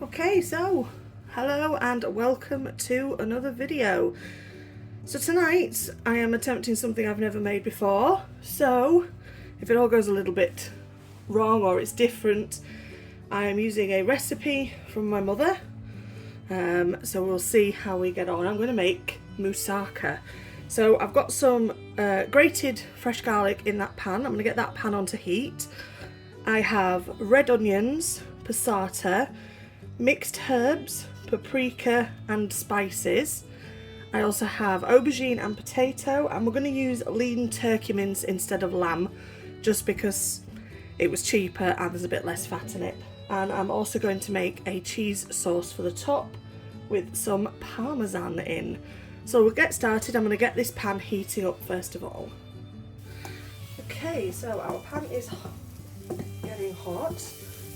Okay, so hello and welcome to another video. So tonight I am attempting something I've never made before, so if it all goes a little bit wrong or it's different, I am using a recipe from my mother, so we'll see how we get on. I'm going to make moussaka. So I've got some grated fresh garlic in that pan. I'm going to get that pan onto heat. I have red onions, passata, mixed herbs, paprika and spices. I also have aubergine and potato, and we're going to use lean turkey mince instead of lamb just because it was cheaper and there's a bit less fat in it. And I'm also going to make a cheese sauce for the top with some Parmesan in. So we'll get started. I'm going to get this pan heating up first of all. Okay, so our pan is getting hot.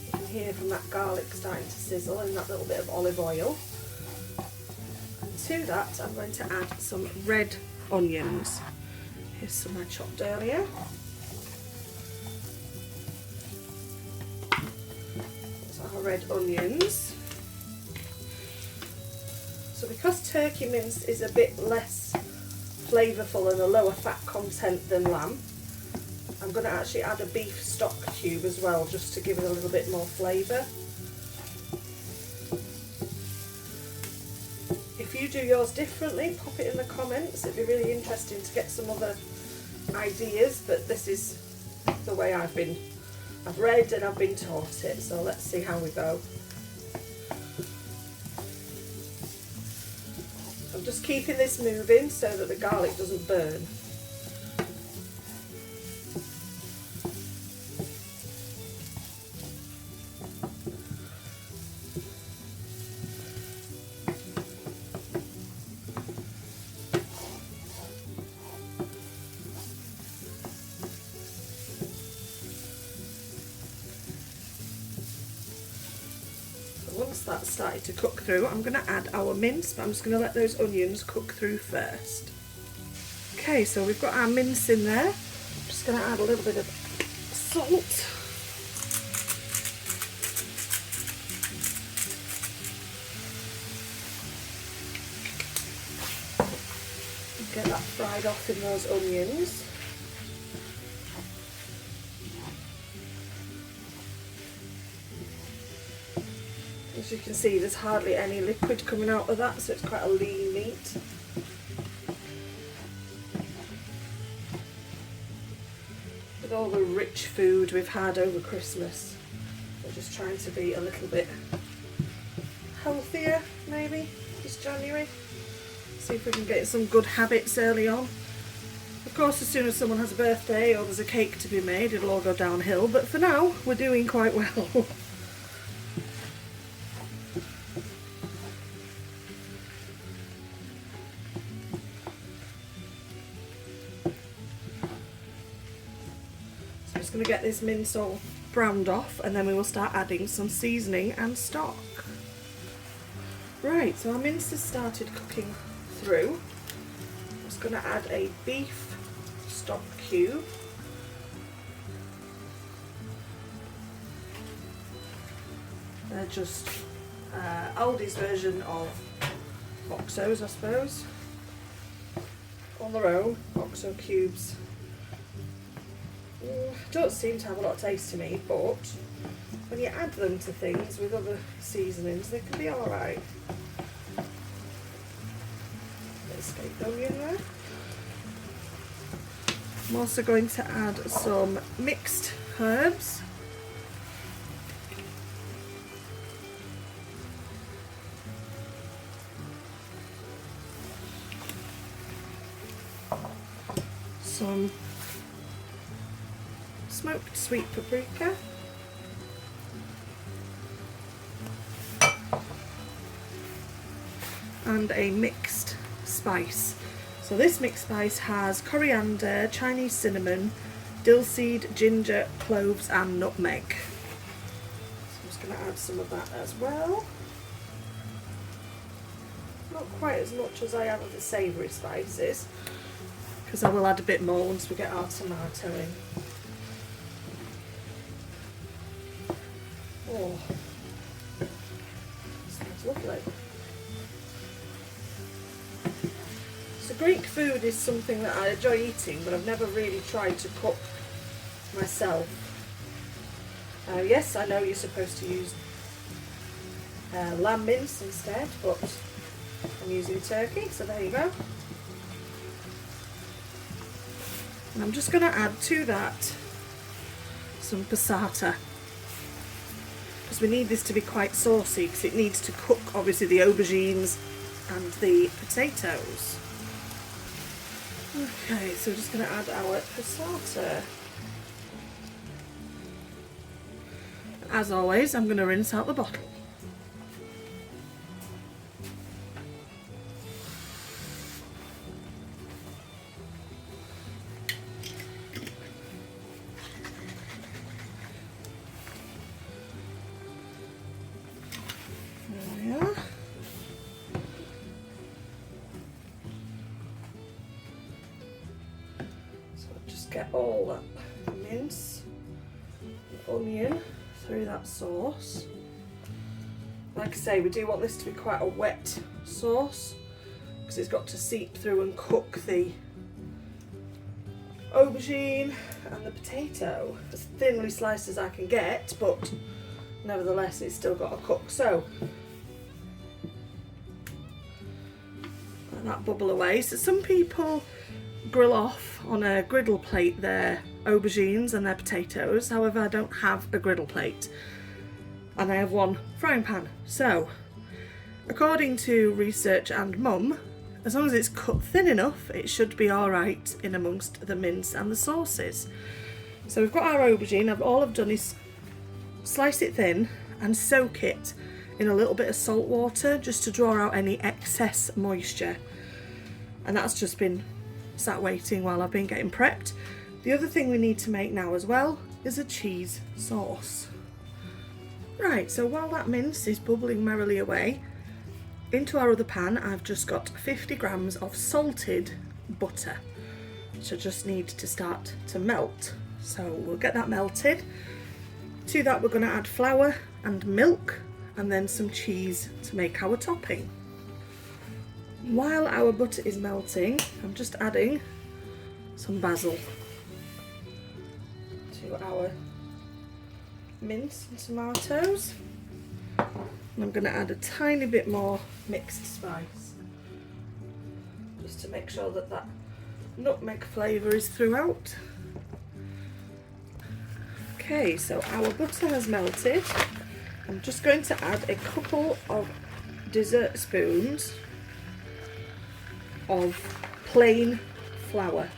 You can hear from that garlic starting to sizzle and that little bit of olive oil. And to that I'm going to add some red onions. Here's some I chopped earlier. There's our red onions. So because turkey mince is a bit less flavourful and a lower fat content than lamb, I'm going to actually add a beef stock cube as well, just to give it a little bit more flavour. If you do yours differently, pop it in the comments. It'd be really interesting to get some other ideas, but this is the way I've read and I've been taught it, so let's see how we go. I'm just keeping this moving so that the garlic doesn't burn. Once that's started to cook through, I'm going to add our mince, but I'm just going to let those onions cook through first. Okay, so we've got our mince in there. I'm just going to add a little bit of salt. Get that fried off in those onions. As you can see, there's hardly any liquid coming out of that, so it's quite a lean meat. With all the rich food we've had over Christmas, we're just trying to be a little bit healthier maybe this January. See if we can get some good habits early on. Of course, as soon as someone has a birthday or there's a cake to be made, it'll all go downhill, but for now we're doing quite well. I'm just going to get this mince all browned off, and then we will start adding some seasoning and stock. Right, so our mince has started cooking through. I'm just going to add a beef stock cube. They're just Aldi's version of Oxos, I suppose. On their own, Oxo cubes. Don't seem to have a lot of taste to me, but when you add them to things with other seasonings, they can be alright. Escaped onion there. I'm also going to add some mixed herbs. Some smoked sweet paprika. And a mixed spice. So this mixed spice has coriander, Chinese cinnamon, dill seed, ginger, cloves and nutmeg. So I'm just going to add some of that as well. Not quite as much as I have of the savoury spices, because I will add a bit more once we get our tomato in. Oh, garlic. So Greek food is something that I enjoy eating, but I've never really tried to cook myself. Yes, I know you're supposed to use lamb mince instead, but I'm using turkey, so there you go. And I'm just going to add to that some passata, because we need this to be quite saucy, because it needs to cook obviously the aubergines and the potatoes. Okay, so we're just going to add our passata. As always, I'm going to rinse out the bottle. Get all that mince and onion through that sauce. Like I say, we do want this to be quite a wet sauce because it's got to seep through and cook the aubergine and the potato as thinly sliced as I can get, but nevertheless it's still got to cook. So let that bubble away. So some people grill off on a griddle plate their aubergines and their potatoes. However, I don't have a griddle plate and I have one frying pan. So according to research and mum, as long as it's cut thin enough, it should be alright in amongst the mince and the sauces. So we've got our aubergine. All I've done is slice it thin and soak it in a little bit of salt water just to draw out any excess moisture, and that's just been sat waiting while I've been getting prepped. The other thing we need to make now as well is a cheese sauce. Right, so while that mince is bubbling merrily away, into our other pan I've just got 50 grams of salted butter, which I just need to start to melt. So we'll get that melted. To that we're going to add flour and milk and then some cheese to make our topping. While our butter is melting, I'm just adding some basil to our mince and tomatoes. And I'm going to add a tiny bit more mixed spice, just to make sure that that nutmeg flavour is throughout. Okay, so our butter has melted. I'm just going to add a couple of dessert spoons of plain flour.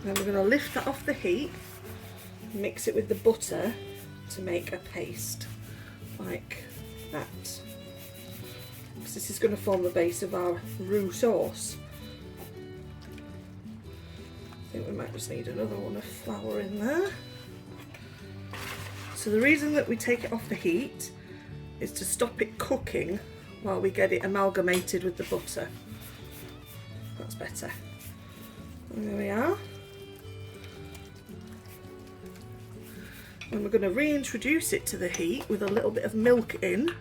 Then we're going to lift that off the heat, mix it with the butter to make a paste like that. Because this is going to form the base of our roux sauce. I think we might just need another one of flour in there. So the reason that we take it off the heat is to stop it cooking while we get it amalgamated with the butter. That's better. And there we are. And we're going to reintroduce it to the heat with a little bit of milk in,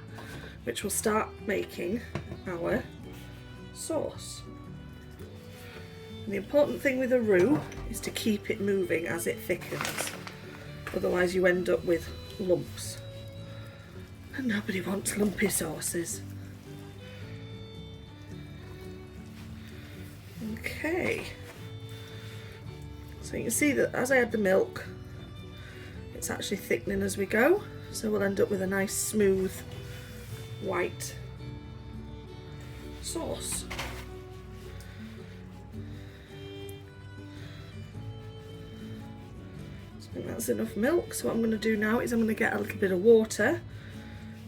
which will start making our sauce. And the important thing with a roux is to keep it moving as it thickens, otherwise you end up with lumps, and nobody wants lumpy sauces. Okay, so you can see that as I add the milk, it's actually thickening as we go, so we'll end up with a nice smooth white sauce. So I think that's enough milk. So what I'm going to do now is I'm going to get a little bit of water,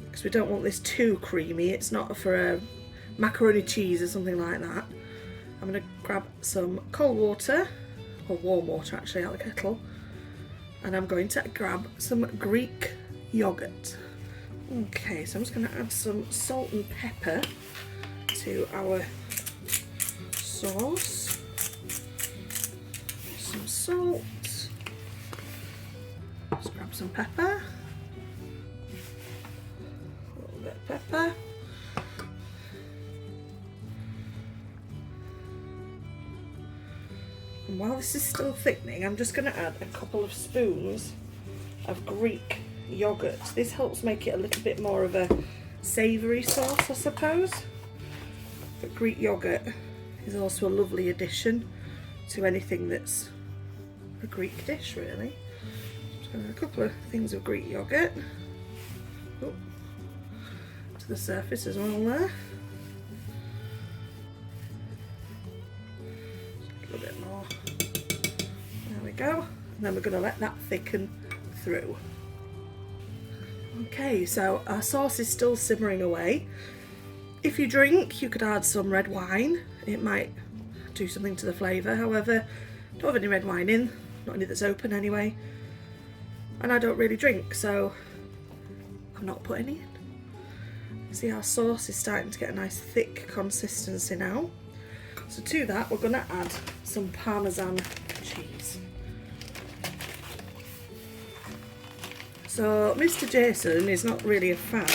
because we don't want this too creamy. It's not for a macaroni cheese or something like that. I'm going to grab some cold water, or warm water actually, out of the kettle, and I'm going to grab some Greek yogurt. Okay, so I'm just going to add some salt and pepper to our sauce. Some salt. Just grab some pepper. bit of pepper. And while this is still thickening, I'm just going to add a couple of spoons of Greek yogurt. This helps make it a little bit more of a savoury sauce, I suppose. But Greek yogurt is also a lovely addition to anything that's a Greek dish, really. Just going to add a couple of things of Greek yogurt. Oh, to the surface as well there. A little bit more. There we go. And then we're going to let that thicken through. Okay, so our sauce is still simmering away. If you drink, you could add some red wine. It might do something to the flavour. However, don't have any red wine in, not any that's open anyway. And I don't really drink, so I'm not putting any in. See, our sauce is starting to get a nice thick consistency now. So to that, we're going to add some Parmesan cheese. So Mr. Jason is not really a fan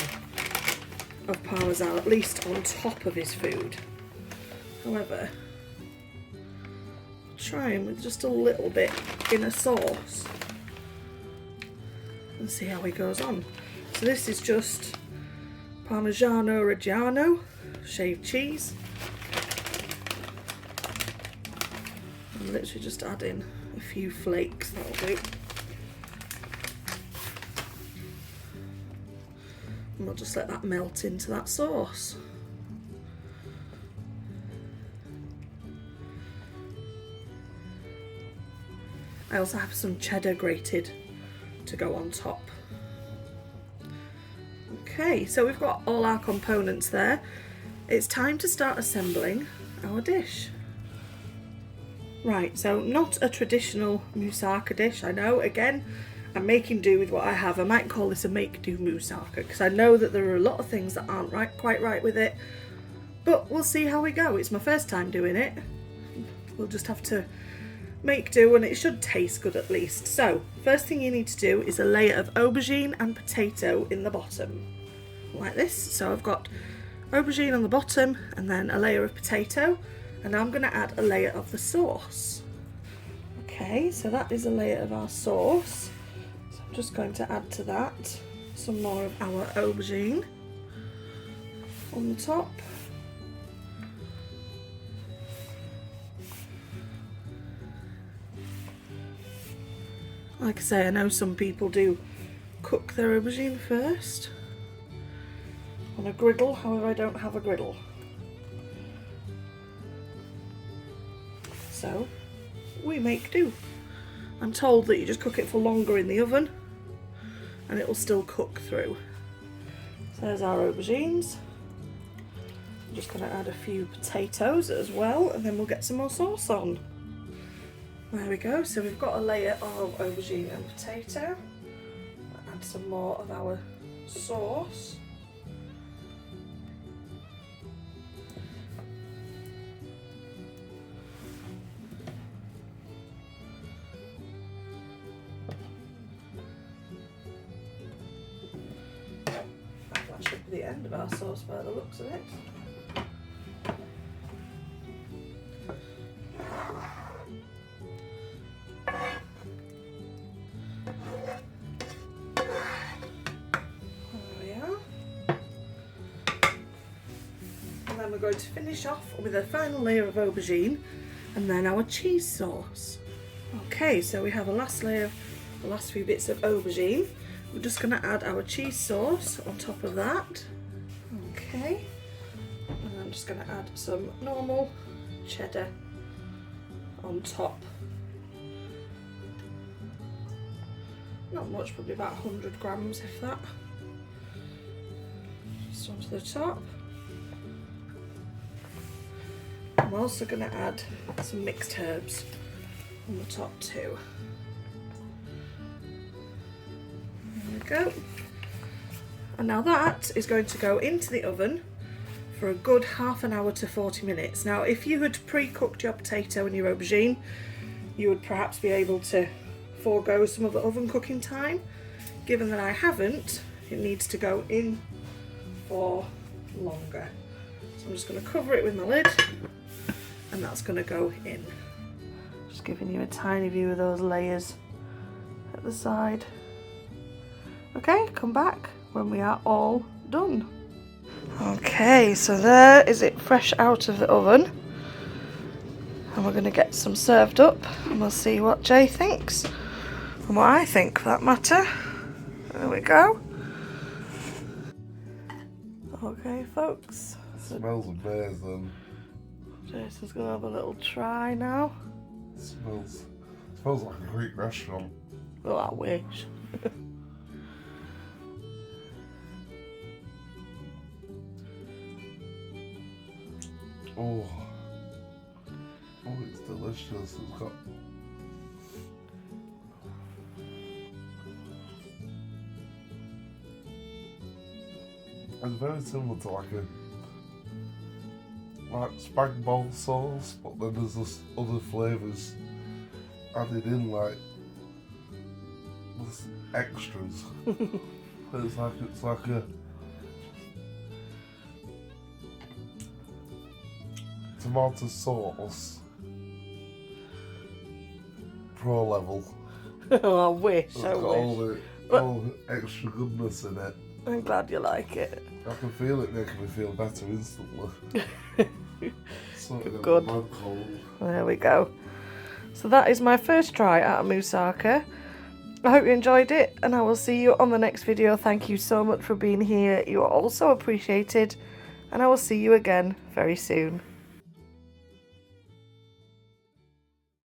of Parmesan, at least on top of his food. However, try him with just a little bit in a sauce and see how he goes on. So this is just Parmigiano Reggiano, shaved cheese. I'm literally just adding a few flakes, that'll do. And we'll just let that melt into that sauce. I also have some cheddar grated to go on top. Okay, so we've got all our components there. It's time to start assembling our dish. Right, so not a traditional moussaka dish, I know. Again, I'm making do with what I have. I might call this a make do moussaka because I know that there are a lot of things that aren't quite right with it, but we'll see how we go. It's my first time doing it. We'll just have to make do, and it should taste good at least. So first thing you need to do is a layer of aubergine and potato in the bottom, like this. So I've got aubergine on the bottom and then a layer of potato, and now I'm going to add a layer of the sauce. Okay, so that is a layer of our sauce. So I'm just going to add to that some more of our aubergine on the top. Like I say, I know some people do cook their aubergine first on a griddle, however I don't have a griddle. So we make do. I'm told that you just cook it for longer in the oven and it will still cook through. So there's our aubergines. I'm just going to add a few potatoes as well, and then we'll get some more sauce on. There we go, so we've got a layer of aubergine and potato. I'll add some more of our sauce. That should be the end of our sauce by the looks of it. Then we're going to finish off with a final layer of aubergine and then our cheese sauce. Okay, so we have a last layer, the last few bits of aubergine. We're just going to add our cheese sauce on top of that. Okay, and I'm just going to add some normal cheddar on top. Not much, probably about 100 grams if that. Just onto the top. I'm also going to add some mixed herbs on the top too. There we go. And now that is going to go into the oven for a good half an hour to 40 minutes. Now if you had pre-cooked your potato and your aubergine, you would perhaps be able to forego some of the oven cooking time. Given that I haven't, it needs to go in for longer. So I'm just going to cover it with my lid, and that's going to go in. Just giving you a tiny view of those layers at the side. Okay, come back when we are all done. Okay, so there is it fresh out of the oven. And we're going to get some served up, and we'll see what Jay thinks. And what I think, for that matter. There we go. Okay, folks. Smells amazing. Jason's going to have a little try now. Smells like a Greek restaurant. Well, I wish. Oh, it's delicious. It's got it's very similar to like spag bol sauce, but then there's this other flavours added in, like there's extras. it's like a tomato sauce pro level. Oh, I wish. It's got all the extra goodness in it. I'm glad you like it. I can feel it making me feel better instantly. Good. There we go. So that is my first try at a moussaka. I hope you enjoyed it, and I will see you on the next video. Thank you so much for being here. You are also appreciated, and I will see you again very soon.